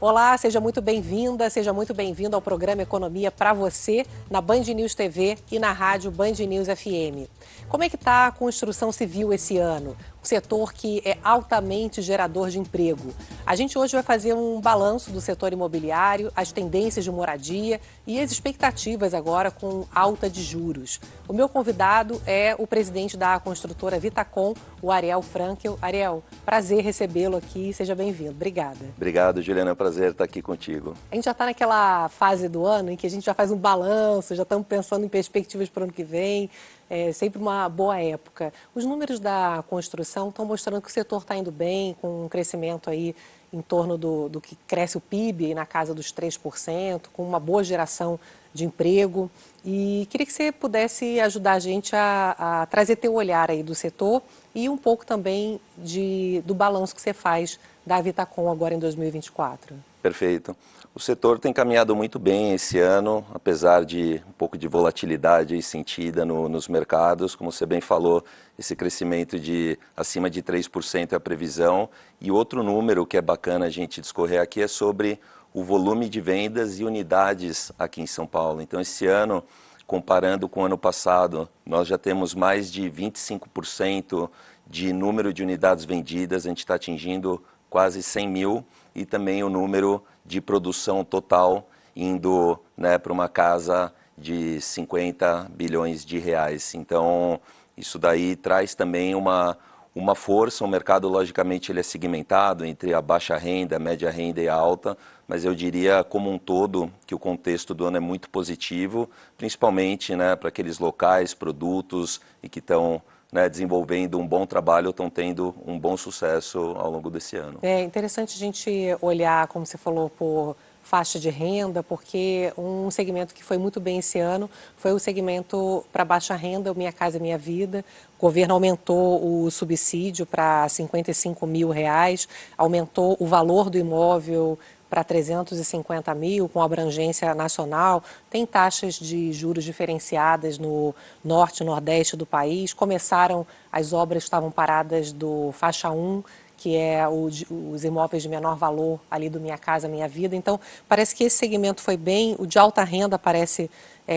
Olá, seja muito bem-vinda, seja muito bem-vindo ao programa Economia para você, na Band News TV e na rádio Band News FM. Como é que está a construção civil esse ano? Um setor que é altamente gerador de emprego. A gente hoje vai fazer um balanço do setor imobiliário, as tendências de moradia e as expectativas agora com alta de juros. O meu convidado é o presidente da construtora Vitacom, o Ariel Frankel. Ariel, prazer recebê-lo aqui, seja bem-vindo. Obrigada. Obrigado, Juliana, é um prazer estar aqui contigo. A gente já está naquela fase do ano em que a gente já faz um balanço, já estamos pensando em perspectivas para o ano que vem, é sempre uma boa época. Os números da construção estão mostrando que o setor está indo bem, com um crescimento aí em torno do que cresce o PIB, na casa dos 3%, com uma boa geração de emprego. E queria que você pudesse ajudar a gente a trazer teu olhar aí do setor e um pouco também do balanço que você faz da Vitacom agora em 2024. Perfeito. O setor tem caminhado muito bem esse ano, apesar de um pouco de volatilidade sentida nos mercados. Como você bem falou, esse crescimento de acima de 3% é a previsão. E outro número que é bacana a gente discorrer aqui é sobre o volume de vendas e unidades aqui em São Paulo. Então, esse ano, comparando com o ano passado, nós já temos mais de 25% de número de unidades vendidas, a gente está atingindo quase 100 mil, e também o número de produção total indo, né, para uma casa de 50 bilhões de reais. Então, isso daí traz também uma força. O mercado, logicamente, ele é segmentado entre a baixa renda, a média renda e a alta, mas eu diria, como um todo, que o contexto do ano é muito positivo, principalmente, né, para aqueles locais, produtos e que estão, né, desenvolvendo um bom trabalho, estão tendo um bom sucesso ao longo desse ano. É interessante a gente olhar, como você falou, por faixa de renda, porque um segmento que foi muito bem esse ano foi o segmento para baixa renda, o Minha Casa Minha Vida. O governo aumentou o subsídio para R$55 mil, aumentou o valor do imóvel para 350 mil, com abrangência nacional. Tem taxas de juros diferenciadas no norte e nordeste do país. Começaram as obras que estavam paradas do faixa 1, que é os imóveis de menor valor ali do Minha Casa Minha Vida. Então, parece que esse segmento foi bem, o de alta renda parece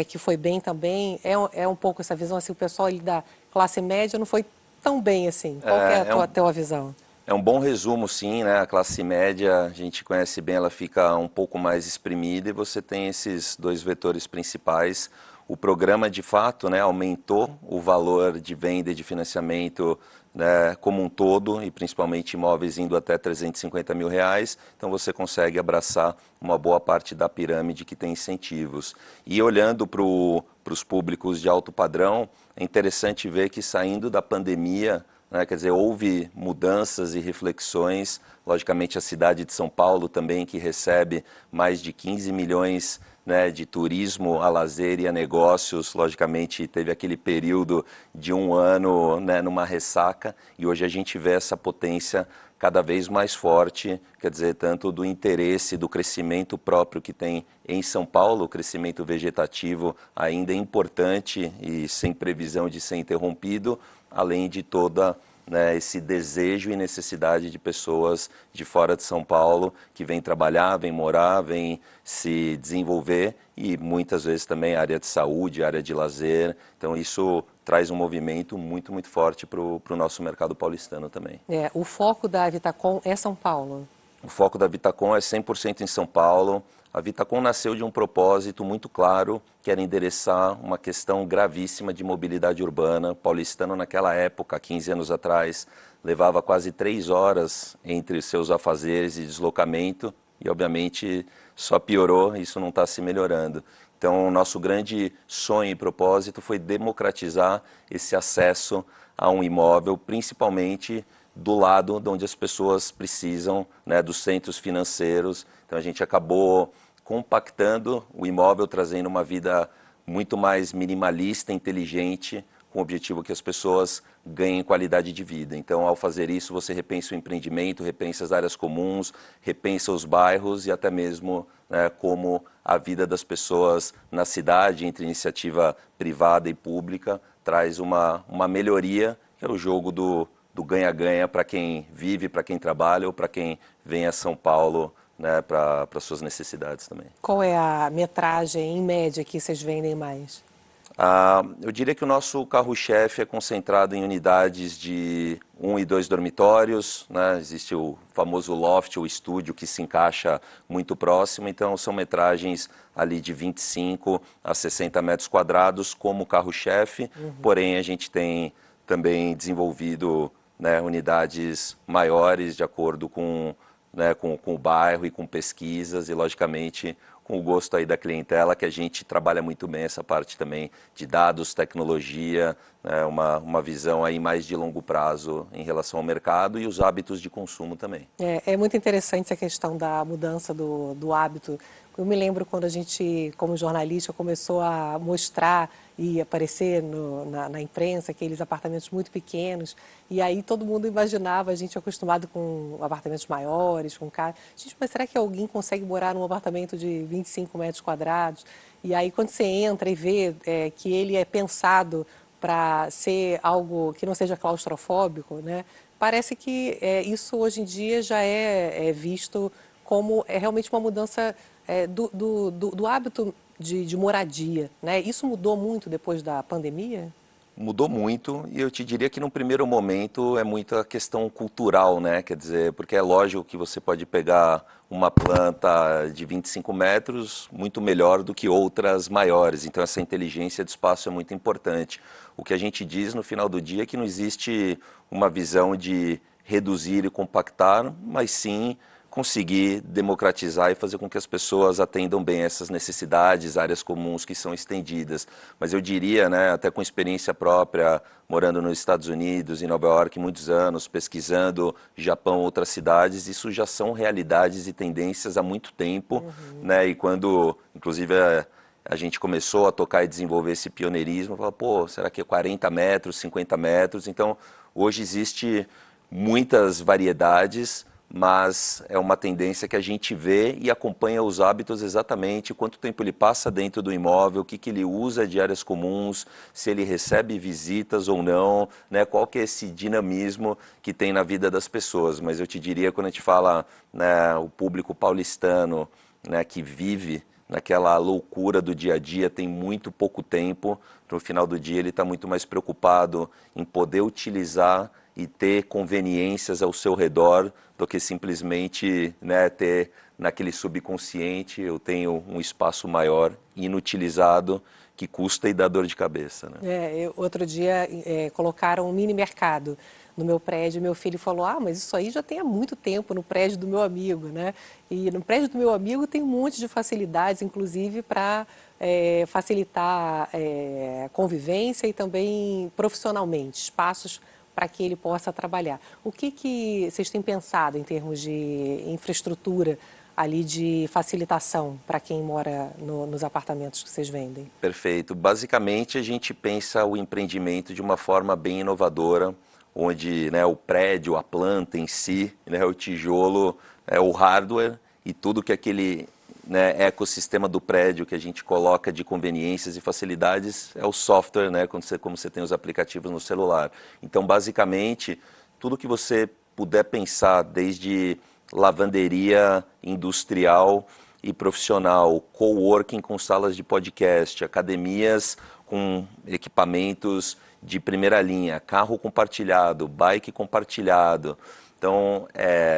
que foi bem também. É um pouco essa visão, assim, o pessoal ali da classe média não foi tão bem assim. Qual que é a tua visão? É um bom resumo, sim, né? A classe média, a gente conhece bem, ela fica um pouco mais exprimida e você tem esses dois vetores principais. O programa, de fato, né, aumentou o valor de venda e de financiamento, né, como um todo, e principalmente imóveis indo até 350 mil reais. Então você consegue abraçar uma boa parte da pirâmide que tem incentivos. E olhando para os públicos de alto padrão, é interessante ver que saindo da pandemia, quer dizer, houve mudanças e reflexões. Logicamente, a cidade de São Paulo também, que recebe mais de 15 milhões, né, de turismo a lazer e a negócios, logicamente teve aquele período de um ano, né, numa ressaca, e hoje a gente vê essa potência cada vez mais forte, quer dizer, tanto do interesse, do crescimento próprio que tem em São Paulo, o crescimento vegetativo ainda é importante e sem previsão de ser interrompido, além de toda, né, esse desejo e necessidade de pessoas de fora de São Paulo que vêm trabalhar, vêm morar, vêm se desenvolver, e muitas vezes também área de saúde, área de lazer. Então isso traz um movimento muito, muito forte para o nosso mercado paulistano também. O foco da Vitacom é São Paulo? O foco da Vitacom é 100% em São Paulo. A Vitacom nasceu de um propósito muito claro, que era endereçar uma questão gravíssima de mobilidade urbana. O paulistano, naquela época, 15 anos atrás, levava quase 3 horas entre seus afazeres e deslocamento, e obviamente só piorou, isso não está se melhorando. Então, o nosso grande sonho e propósito foi democratizar esse acesso a um imóvel, principalmente do lado de onde as pessoas precisam, né, dos centros financeiros. Então a gente acabou compactando o imóvel, trazendo uma vida muito mais minimalista, inteligente, com o objetivo que as pessoas ganhem qualidade de vida. Então, ao fazer isso, você repensa o empreendimento, repensa as áreas comuns, repensa os bairros e até mesmo, né, como a vida das pessoas na cidade, entre iniciativa privada e pública, traz uma melhoria, que é o jogo do ganha-ganha para quem vive, para quem trabalha ou para quem vem a São Paulo, né, para suas necessidades também. Qual é a metragem, em média, que vocês vendem mais? Eu diria que o nosso carro-chefe é concentrado em unidades de 1 e 2 dormitórios, né? Existe o famoso loft, o estúdio, que se encaixa muito próximo, então são metragens ali de 25 a 60 metros quadrados como carro-chefe, porém a gente tem também desenvolvido, né, unidades maiores de acordo com, né, com o bairro e com pesquisas e, logicamente, com o gosto aí da clientela, que a gente trabalha muito bem essa parte também de dados, tecnologia, né, uma visão aí mais de longo prazo em relação ao mercado e os hábitos de consumo também. É muito interessante essa questão da mudança do hábito. Eu me lembro quando a gente, como jornalista, começou a mostrar e aparecer na imprensa aqueles apartamentos muito pequenos, e aí todo mundo imaginava, a gente acostumado com apartamentos maiores, com casa. Gente, mas será que alguém consegue morar num apartamento de 25 metros quadrados? E aí quando você entra e vê que ele é pensado para ser algo que não seja claustrofóbico, né? Parece que isso hoje em dia já é visto como realmente uma mudança do hábito de moradia, né? Isso mudou muito depois da pandemia? Mudou muito e eu te diria que no primeiro momento é muito a questão cultural, né? Quer dizer, porque é lógico que você pode pegar uma planta de 25 metros muito melhor do que outras maiores, então essa inteligência de espaço é muito importante. O que a gente diz no final do dia é que não existe uma visão de reduzir e compactar, mas sim conseguir democratizar e fazer com que as pessoas atendam bem essas necessidades, áreas comuns que são estendidas. Mas eu diria, né, até com experiência própria, morando nos Estados Unidos, em Nova York, muitos anos, pesquisando Japão, outras cidades, isso já são realidades e tendências há muito tempo, né? E quando, inclusive, a gente começou a tocar e desenvolver esse pioneirismo, falou, pô, será que é 40 metros, 50 metros? Então, hoje existe muitas variedades, mas é uma tendência que a gente vê e acompanha os hábitos exatamente, quanto tempo ele passa dentro do imóvel, o que ele usa de áreas comuns, se ele recebe visitas ou não, né, qual que é esse dinamismo que tem na vida das pessoas. Mas eu te diria, quando a gente fala, né, o público paulistano, né, que vive naquela loucura do dia a dia, tem muito pouco tempo, no final do dia ele está muito mais preocupado em poder utilizar e ter conveniências ao seu redor do que simplesmente, né, ter naquele subconsciente, eu tenho um espaço maior inutilizado que custa e dá dor de cabeça, né? Outro dia colocaram um mini mercado no meu prédio, meu filho falou, mas isso aí já tem há muito tempo no prédio do meu amigo, né? E no prédio do meu amigo tem um monte de facilidades, inclusive para facilitar a convivência e também profissionalmente, espaços para que ele possa trabalhar. O que vocês têm pensado em termos de infraestrutura ali de facilitação para quem mora nos apartamentos que vocês vendem? Perfeito. Basicamente, a gente pensa o empreendimento de uma forma bem inovadora, onde, né, o prédio, a planta em si, né, o tijolo, o hardware e tudo que aquele, né, ecossistema do prédio que a gente coloca de conveniências e facilidades é o software, né, como você tem os aplicativos no celular. Então, basicamente, tudo que você puder pensar, desde lavanderia industrial e profissional, coworking com salas de podcast, academias com equipamentos de primeira linha, carro compartilhado, bike compartilhado. Então,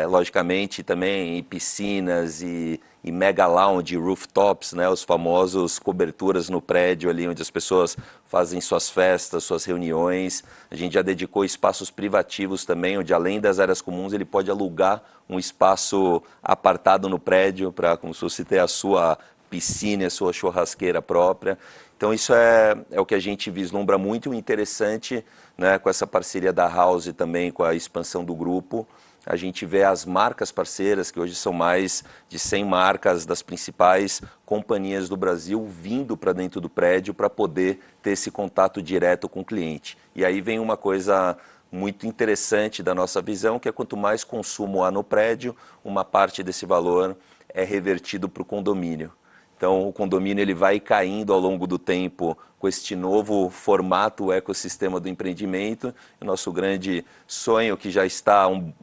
logicamente, também piscinas e mega lounge, rooftops, né, os famosos coberturas no prédio ali onde as pessoas fazem suas festas, suas reuniões. A gente já dedicou espaços privativos também, onde além das áreas comuns ele pode alugar um espaço apartado no prédio para, como se você ter a sua piscina, a sua churrasqueira própria. Então isso é o que a gente vislumbra muito interessante, né, com essa parceria da House também, com a expansão do grupo. A gente vê as marcas parceiras, que hoje são mais de 100 marcas das principais companhias do Brasil, vindo para dentro do prédio para poder ter esse contato direto com o cliente. E aí vem uma coisa muito interessante da nossa visão, que é quanto mais consumo há no prédio, uma parte desse valor é revertido para o condomínio. Então, o condomínio ele vai caindo ao longo do tempo com este novo formato, o ecossistema do empreendimento. O nosso grande sonho, que já está um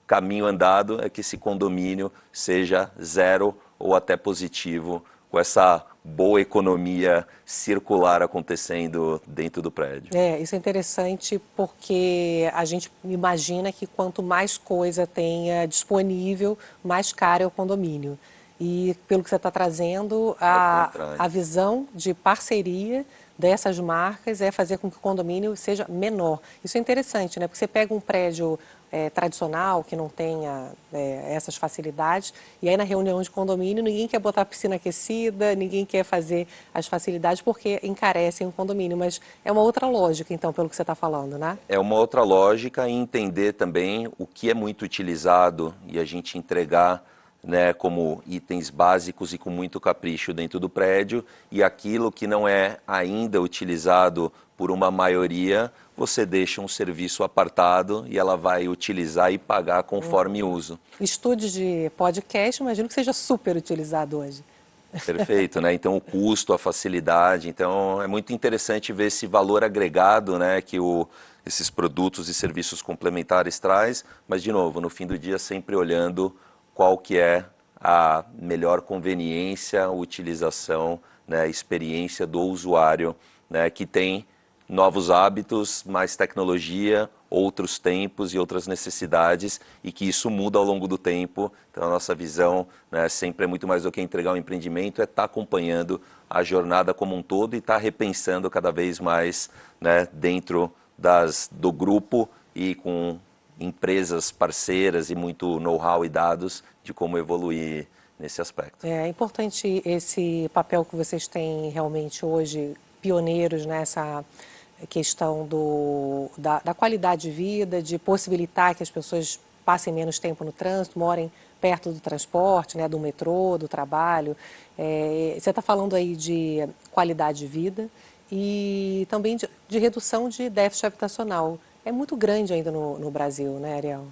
caminho andado, é que esse condomínio seja zero ou até positivo, com essa boa economia circular acontecendo dentro do prédio. Isso é interessante porque a gente imagina que quanto mais coisa tenha disponível, mais caro é o condomínio. E pelo que você está trazendo, a visão de parceria dessas marcas é fazer com que o condomínio seja menor. Isso é interessante, né? Porque você pega um prédio tradicional que não tenha essas facilidades, e aí na reunião de condomínio ninguém quer botar a piscina aquecida, ninguém quer fazer as facilidades porque encarecem o condomínio, mas é uma outra lógica, então, pelo que você está falando, né? É uma outra lógica e entender também o que é muito utilizado e a gente entregar, né, como itens básicos e com muito capricho dentro do prédio, e aquilo que não é ainda utilizado por uma maioria, você deixa um serviço apartado e ela vai utilizar e pagar conforme uso. Estúdio de podcast, imagino que seja super utilizado hoje. Perfeito, né? Então o custo, a facilidade, então é muito interessante ver esse valor agregado, né, que esses produtos e serviços complementares traz, mas de novo, no fim do dia sempre olhando qual que é a melhor conveniência, utilização, né, experiência do usuário, né, que tem novos hábitos, mais tecnologia, outros tempos e outras necessidades, e que isso muda ao longo do tempo. Então a nossa visão, né, sempre é muito mais do que entregar um empreendimento, é estar acompanhando a jornada como um todo e estar repensando cada vez mais, né, dentro do grupo e com empresas parceiras e muito know-how e dados de como evoluir nesse aspecto. É importante esse papel que vocês têm realmente hoje, pioneiros nessa questão da qualidade de vida, de possibilitar que as pessoas passem menos tempo no trânsito, morem perto do transporte, né, do metrô, do trabalho. Você está falando aí de qualidade de vida e também de redução de déficit habitacional. É muito grande ainda no Brasil, né, Ariel?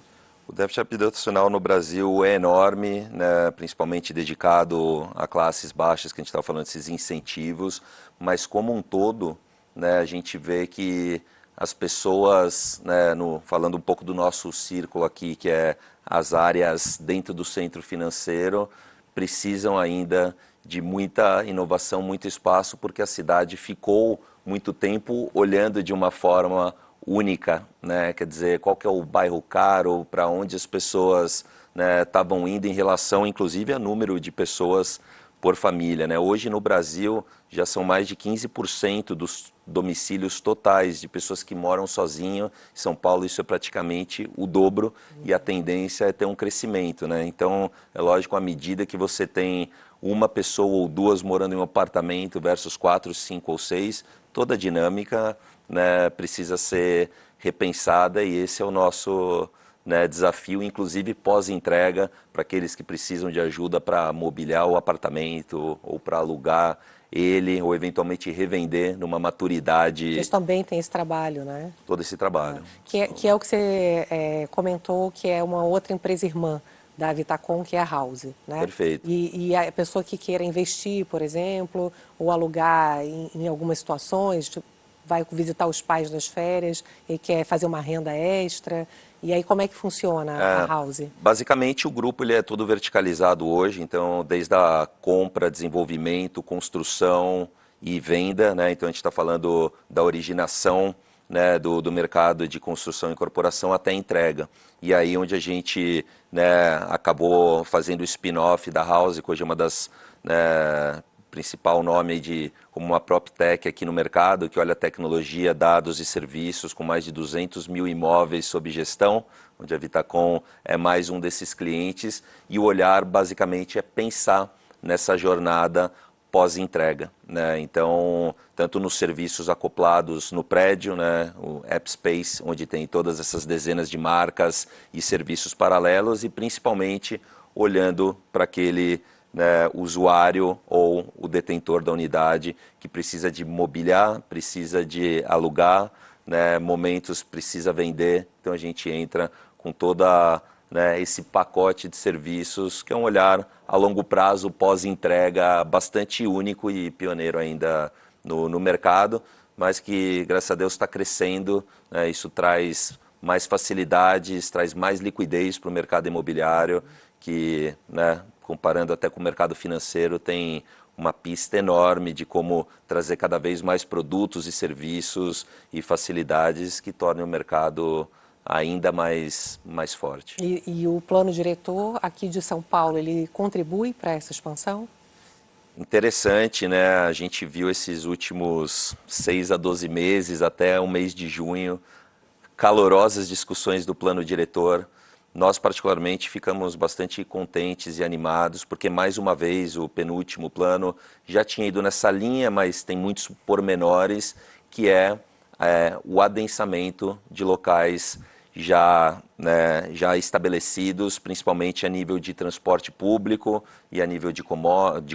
O déficit habitacional no Brasil é enorme, né, principalmente dedicado a classes baixas, que a gente estava falando desses incentivos, mas como um todo, né, a gente vê que as pessoas, né, falando um pouco do nosso círculo aqui, que é as áreas dentro do centro financeiro, precisam ainda de muita inovação, muito espaço, porque a cidade ficou muito tempo olhando de uma forma única, né? Quer dizer, qual que é o bairro caro, para onde as pessoas, né, estavam indo em relação, inclusive, a número de pessoas por família, né? Hoje no Brasil já são mais de 15% dos domicílios totais de pessoas que moram sozinho. Em São Paulo isso é praticamente o dobro e a tendência é ter um crescimento, né? Então, é lógico, à medida que você tem uma pessoa ou duas morando em um apartamento versus 4, 5 ou 6, toda a dinâmica, né, precisa ser repensada e esse é o nosso, né, desafio, inclusive pós-entrega, para aqueles que precisam de ajuda para mobiliar o apartamento ou para alugar ele ou eventualmente revender numa maturidade. Vocês também têm esse trabalho, né? Todo esse trabalho. Que é o que você comentou, que é uma outra empresa irmã da Vitacom, que é a House, né? Perfeito. E a pessoa que queira investir, por exemplo, ou alugar em algumas situações, tipo, vai visitar os pais nas férias e quer fazer uma renda extra. E aí como é que funciona a House? Basicamente o grupo ele é todo verticalizado hoje, então desde a compra, desenvolvimento, construção e venda, né? Então a gente está falando da originação, né, do mercado de construção e incorporação até a entrega. E aí onde a gente, né, acabou fazendo o spin-off da House, que hoje é uma das, né, principal nome como uma PropTech aqui no mercado, que olha tecnologia, dados e serviços, com mais de 200 mil imóveis sob gestão, onde a Vitacom é mais um desses clientes, e o olhar basicamente é pensar nessa jornada pós-entrega, né? Então, tanto nos serviços acoplados no prédio, né, o AppSpace, onde tem todas essas dezenas de marcas e serviços paralelos, e principalmente olhando para aquele, né, usuário ou o detentor da unidade que precisa de mobiliar, precisa de alugar, né, momentos precisa vender. Então a gente entra com toda, né, esse pacote de serviços que é um olhar a longo prazo, pós-entrega, bastante único e pioneiro ainda no mercado, mas que, graças a Deus, está crescendo, né? Isso traz mais facilidades, traz mais liquidez para o mercado imobiliário, que, né, comparando até com o mercado financeiro, tem uma pista enorme de como trazer cada vez mais produtos e serviços e facilidades que tornem o mercado ainda mais forte. E o plano diretor aqui de São Paulo, ele contribui para essa expansão? Interessante, né? A gente viu esses últimos 6 a 12 meses, até o mês de junho, calorosas discussões do plano diretor. Nós, particularmente, ficamos bastante contentes e animados, porque, mais uma vez, o penúltimo plano já tinha ido nessa linha, mas tem muitos pormenores, que é o adensamento de locais já, né, já estabelecidos, principalmente a nível de transporte público e a nível de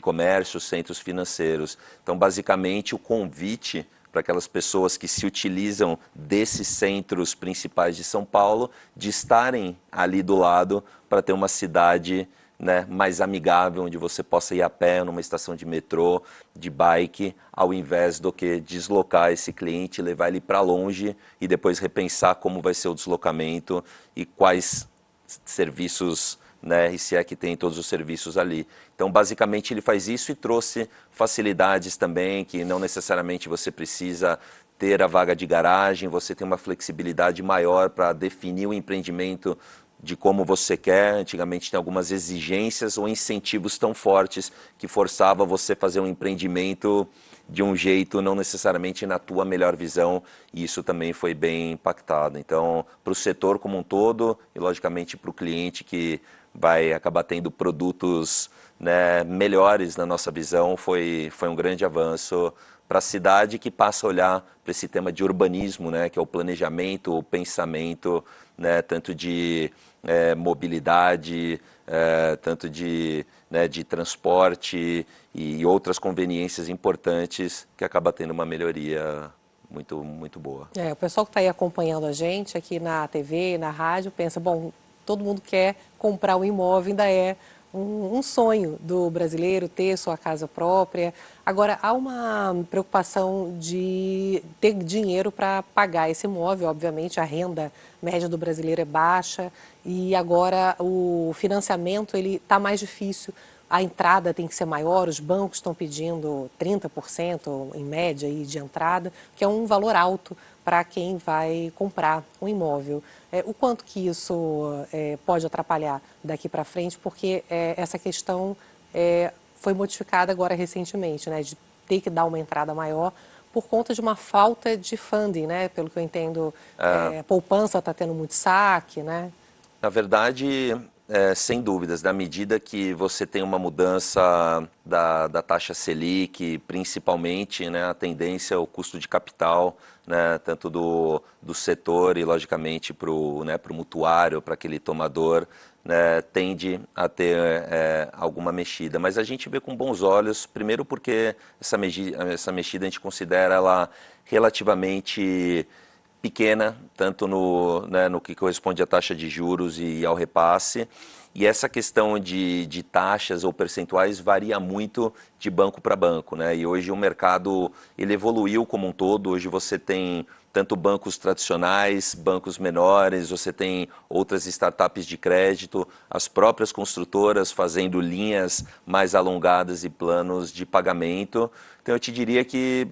comércio, centros financeiros. Então, basicamente, o convite para aquelas pessoas que se utilizam desses centros principais de São Paulo, de estarem ali do lado para ter uma cidade, né, mais amigável, onde você possa ir a pé, numa estação de metrô, de bike, ao invés do que deslocar esse cliente, levar ele para longe e depois repensar como vai ser o deslocamento e quais serviços, né, e se é que tem todos os serviços ali. Então, basicamente, ele faz isso e trouxe facilidades também, que não necessariamente você precisa ter a vaga de garagem, você tem uma flexibilidade maior para definir o empreendimento de como você quer. Antigamente tem algumas exigências ou incentivos tão fortes que forçava você a fazer um empreendimento de um jeito não necessariamente na tua melhor visão, e isso também foi bem impactado. Então, para o setor como um todo e, logicamente, para o cliente que vai acabar tendo produtos, né, melhores na nossa visão, foi um grande avanço para a cidade, que passa a olhar para esse tema de urbanismo, né, que é o planejamento, o pensamento, né, tanto de mobilidade, tanto de, né, de transporte e outras conveniências importantes, que acaba tendo uma melhoria muito boa. O pessoal que está aí acompanhando a gente aqui na TV, na rádio, pensa, bom, todo mundo quer comprar um imóvel, ainda é um sonho do brasileiro ter sua casa própria. Agora, há uma preocupação de ter dinheiro para pagar esse imóvel. Obviamente, a renda média do brasileiro é baixa e agora o financiamento ele está mais difícil. A entrada tem que ser maior, os bancos estão pedindo 30% em média aí de entrada, que é um valor alto para quem vai comprar um imóvel. O quanto que isso pode atrapalhar daqui para frente, porque essa questão foi modificada agora recentemente, né, de ter que dar uma entrada maior por conta de uma falta de funding, né? Pelo que eu entendo, poupança está tendo muito saque, né? Na verdade, sem dúvidas, na medida que você tem uma mudança da taxa Selic, principalmente, né, a tendência é o custo de capital, né, tanto do setor e, logicamente, para o, né, pro mutuário, para aquele tomador, né, tende a ter alguma mexida. Mas a gente vê com bons olhos, primeiro porque essa mexida a gente considera ela relativamente pequena, tanto no que corresponde à taxa de juros e ao repasse. E essa questão de taxas ou percentuais varia muito de banco para banco, né? E hoje o mercado ele evoluiu como um todo. Hoje você tem tanto bancos tradicionais, bancos menores, você tem outras startups de crédito, as próprias construtoras fazendo linhas mais alongadas e planos de pagamento. Então eu te diria que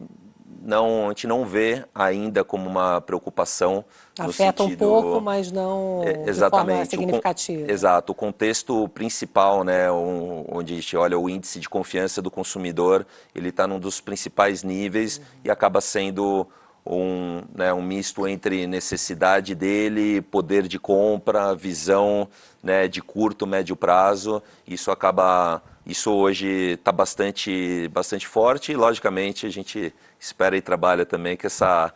a gente não vê ainda como uma preocupação. Afeta um pouco, mas não de forma significativa. Exato. O contexto principal, né, onde a gente olha o índice de confiança do consumidor, ele está num dos principais níveis e acaba sendo um misto entre necessidade dele, poder de compra, visão, né, de curto, médio prazo. Isso hoje está bastante forte e, logicamente, a gente espera e trabalha também que essa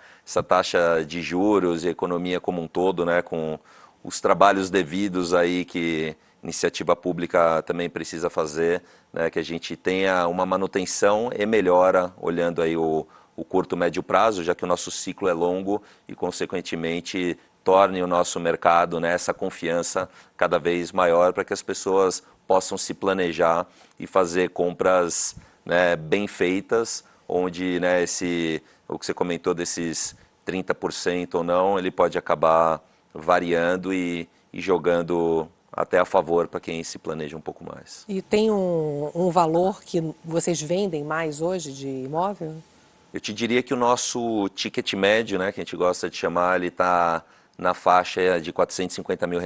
taxa de juros e a economia como um todo, né, com os trabalhos devidos aí que a iniciativa pública também precisa fazer, né, que a gente tenha uma manutenção e melhora olhando aí o curto, médio prazo, já que o nosso ciclo é longo e, consequentemente, torne o nosso mercado, né, essa confiança cada vez maior para que as pessoas possam se planejar e fazer compras, né, bem feitas, onde, né, o que você comentou desses 30% ou não, ele pode acabar variando e jogando até a favor para quem se planeja um pouco mais. E tem um valor que vocês vendem mais hoje de imóvel? Eu te diria que o nosso ticket médio, né, que a gente gosta de chamar, ele está na faixa de R$ 450 mil,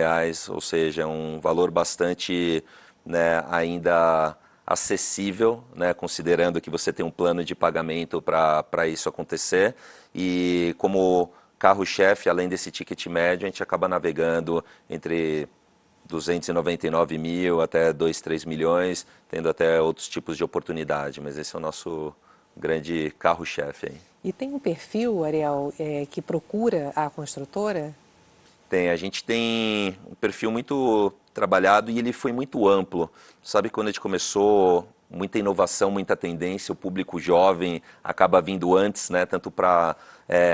ou seja, um valor bastante, né, ainda acessível, né, considerando que você tem um plano de pagamento para isso acontecer. E como carro-chefe, além desse ticket médio, a gente acaba navegando entre 299 mil até 2, 3 milhões, tendo até outros tipos de oportunidade, mas esse é o nosso grande carro-chefe aí. E tem um perfil, Ariel, que procura a construtora? A gente tem um perfil muito trabalhado e ele foi muito amplo. Sabe, quando a gente começou, muita inovação, muita tendência, o público jovem acaba vindo antes, né, tanto para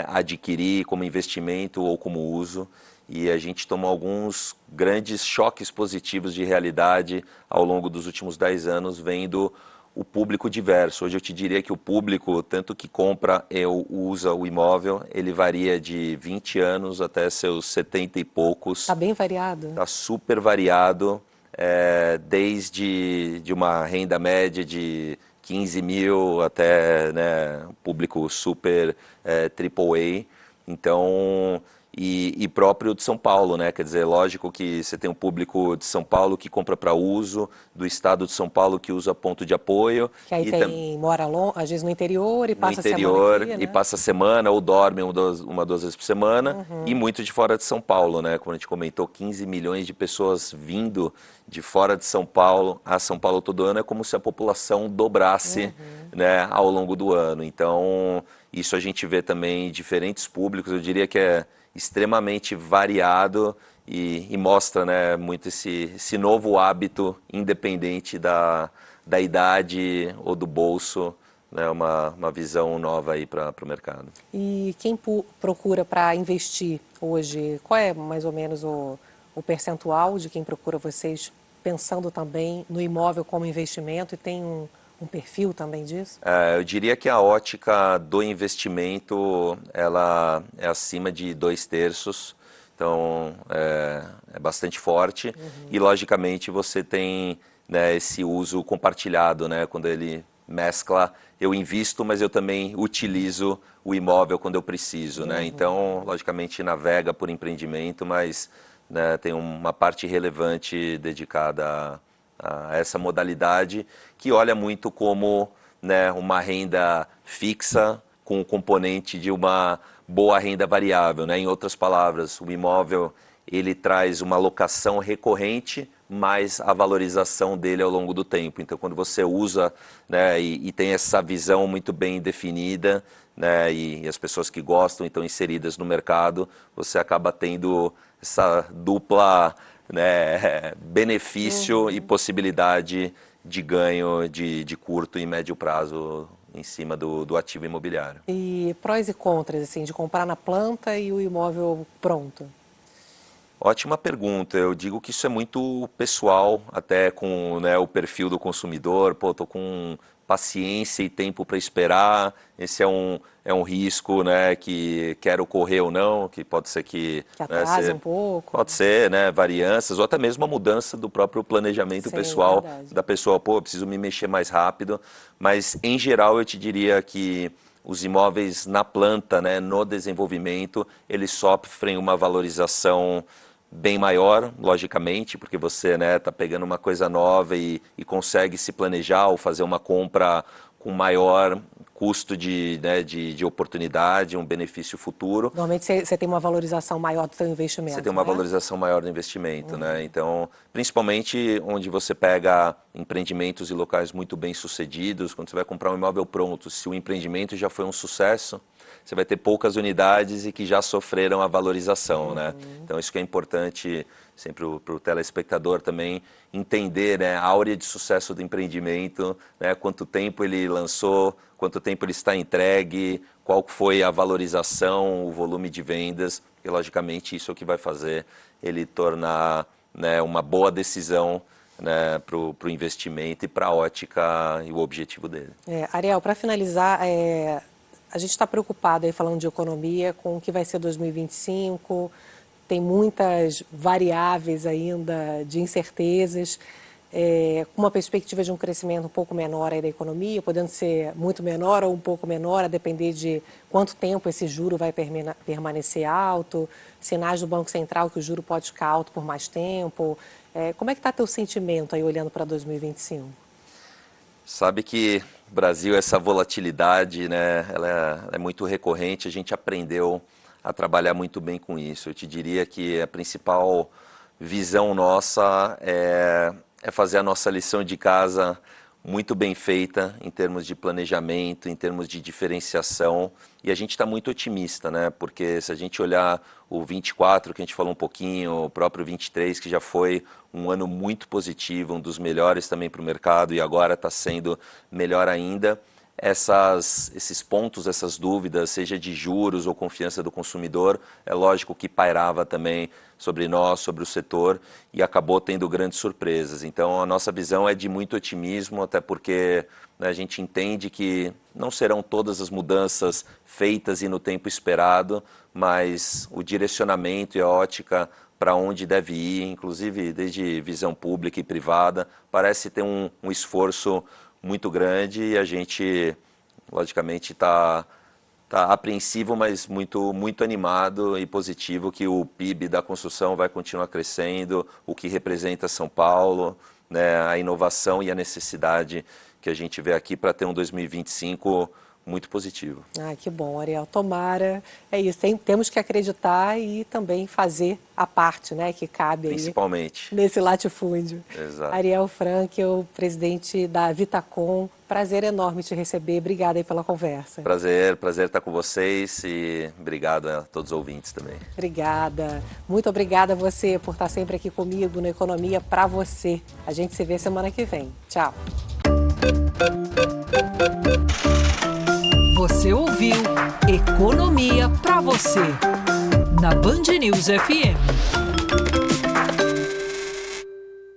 adquirir como investimento ou como uso. E a gente tomou alguns grandes choques positivos de realidade ao longo dos últimos 10 anos, vendo o público diverso. Hoje eu te diria que o público, tanto que compra ou usa o imóvel, ele varia de 20 anos até seus 70 e poucos. Está bem variado? Está super variado, desde de uma renda média de 15 mil até, né, público super AAA. Então, e próprio de São Paulo, né? Quer dizer, lógico que você tem um público de São Paulo que compra para uso, do estado de São Paulo que usa ponto de apoio. Que aí mora às vezes no interior e no passa interior, a semana aqui, e né? passa a semana ou dorme uma, duas vezes por semana, e muito de fora de São Paulo, né? Como a gente comentou, 15 milhões de pessoas vindo de fora de São Paulo a São Paulo todo ano, é como se a população dobrasse, né, ao longo do ano. Então, isso a gente vê também em diferentes públicos, eu diria que é extremamente variado e mostra, né, muito esse novo hábito, independente da idade ou do bolso, né, uma visão nova aí para o mercado. E quem procura para investir hoje, qual é mais ou menos o percentual de quem procura vocês, pensando também no imóvel como investimento, e tem um perfil também disso? Eu diria que a ótica do investimento, ela é acima de 2/3, então é bastante forte. E logicamente você tem, né, esse uso compartilhado, né, quando ele mescla, eu invisto, mas eu também utilizo o imóvel quando eu preciso, né? Então, logicamente navega por empreendimento, mas, né, tem uma parte relevante dedicada a essa modalidade, que olha muito como, né, uma renda fixa com o componente de uma boa renda variável, né? Em outras palavras, o imóvel ele traz uma locação recorrente, mais a valorização dele ao longo do tempo. Então, quando você usa, né, e tem essa visão muito bem definida, né, e as pessoas que gostam, então inseridas no mercado, você acaba tendo essa dupla, né, benefício e possibilidade de ganho de curto e médio prazo em cima do ativo imobiliário. E prós e contras, assim, de comprar na planta e o imóvel pronto? Ótima pergunta. Eu digo que isso é muito pessoal, até com, né, o perfil do consumidor. Pô, tô com paciência e tempo para esperar. Esse é um risco, né, que quero correr ou não, que pode ser que, Que né, atrasa um pouco? pode ser, né, variâncias ou até mesmo a mudança do próprio planejamento Sim, pessoal verdade. da pessoa. Pô, eu preciso me mexer mais rápido. Mas em geral eu te diria que os imóveis na planta, né, no desenvolvimento, eles sofrem uma valorização bem maior, logicamente, porque você, né, tá pegando uma coisa nova e consegue se planejar ou fazer uma compra com maior custo né, de oportunidade, um benefício futuro. Normalmente você tem uma valorização maior do seu investimento, Você tem uma né? valorização maior do investimento, né? Então, principalmente onde você pega empreendimentos e locais muito bem sucedidos, quando você vai comprar um imóvel pronto, se o empreendimento já foi um sucesso, você vai ter poucas unidades e que já sofreram a valorização, né? Então, isso que é importante sempre para o telespectador também entender, né, a áurea de sucesso do empreendimento, né, quanto tempo ele lançou, quanto tempo ele está entregue, qual foi a valorização, o volume de vendas, e logicamente isso é o que vai fazer ele tornar, né, uma boa decisão né, para o investimento e para a ótica e o objetivo dele. Ariel, para finalizar, a gente está preocupado aí falando de economia com o que vai ser 2025, tem muitas variáveis ainda de incertezas, com uma perspectiva de um crescimento um pouco menor aí da economia, podendo ser muito menor ou um pouco menor, a depender de quanto tempo esse juro vai permanecer alto, sinais do Banco Central que o juro pode ficar alto por mais tempo. Como é que está teu sentimento aí olhando para 2025? Sabe que o Brasil, essa volatilidade, né, ela é muito recorrente, a gente aprendeu a trabalhar muito bem com isso. Eu te diria que a principal visão nossa é fazer a nossa lição de casa muito bem feita em termos de planejamento, em termos de diferenciação, e a gente está muito otimista, né? Porque se a gente olhar o 24, que a gente falou um pouquinho, o próprio 23, que já foi um ano muito positivo, um dos melhores também para o mercado, e agora está sendo melhor ainda, esses pontos, essas dúvidas, seja de juros ou confiança do consumidor, é lógico que pairava também sobre nós, sobre o setor, e acabou tendo grandes surpresas. Então, a nossa visão é de muito otimismo, até porque, né, a gente entende que não serão todas as mudanças feitas e no tempo esperado, mas o direcionamento e a ótica para onde deve ir, inclusive desde visão pública e privada, parece ter um esforço muito grande, e a gente, logicamente, está apreensivo, mas muito animado e positivo que o PIB da construção vai continuar crescendo, o que representa São Paulo, né, a inovação e a necessidade que a gente vê aqui para ter um 2025 muito positivo. Que bom, Ariel. Tomara. É isso, temos que acreditar e também fazer a parte, né, que cabe principalmente aí nesse latifúndio. Exato. Ariel Frankel, presidente da Vitacom, prazer enorme te receber. Obrigada aí pela conversa. Prazer estar com vocês e obrigado a todos os ouvintes também. Obrigada. Muito obrigada a você por estar sempre aqui comigo no Economia para você. A gente se vê semana que vem. Tchau. Você ouviu Economia para você, na Band News FM.